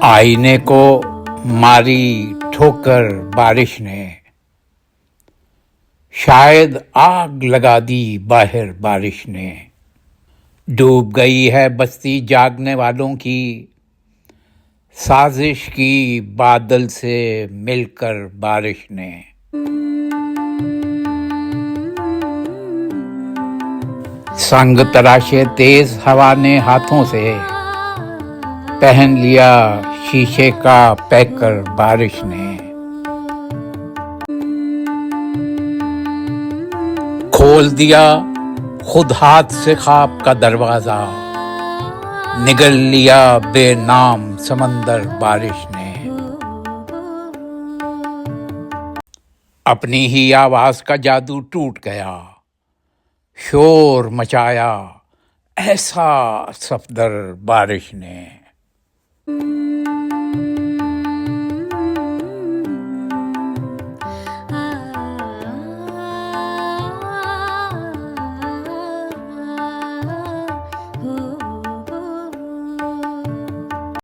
आईने को मारी ठोकर बारिश ने, शायद आग लगा दी बाहर बारिश ने। डूब गई है बस्ती जागने वालों की, साजिश की बादल से मिलकर बारिश ने। संग तराशे तेज हवा ने हाथों से, पहन लिया शीशे का पैकर बारिश ने। खोल दिया खुद हाथ से ख्वाब का दरवाजा, निगल लिया बेनाम समंदर बारिश ने। अपनी ही आवाज का जादू टूट गया, शोर मचाया ऐसा सफदर बारिश ने।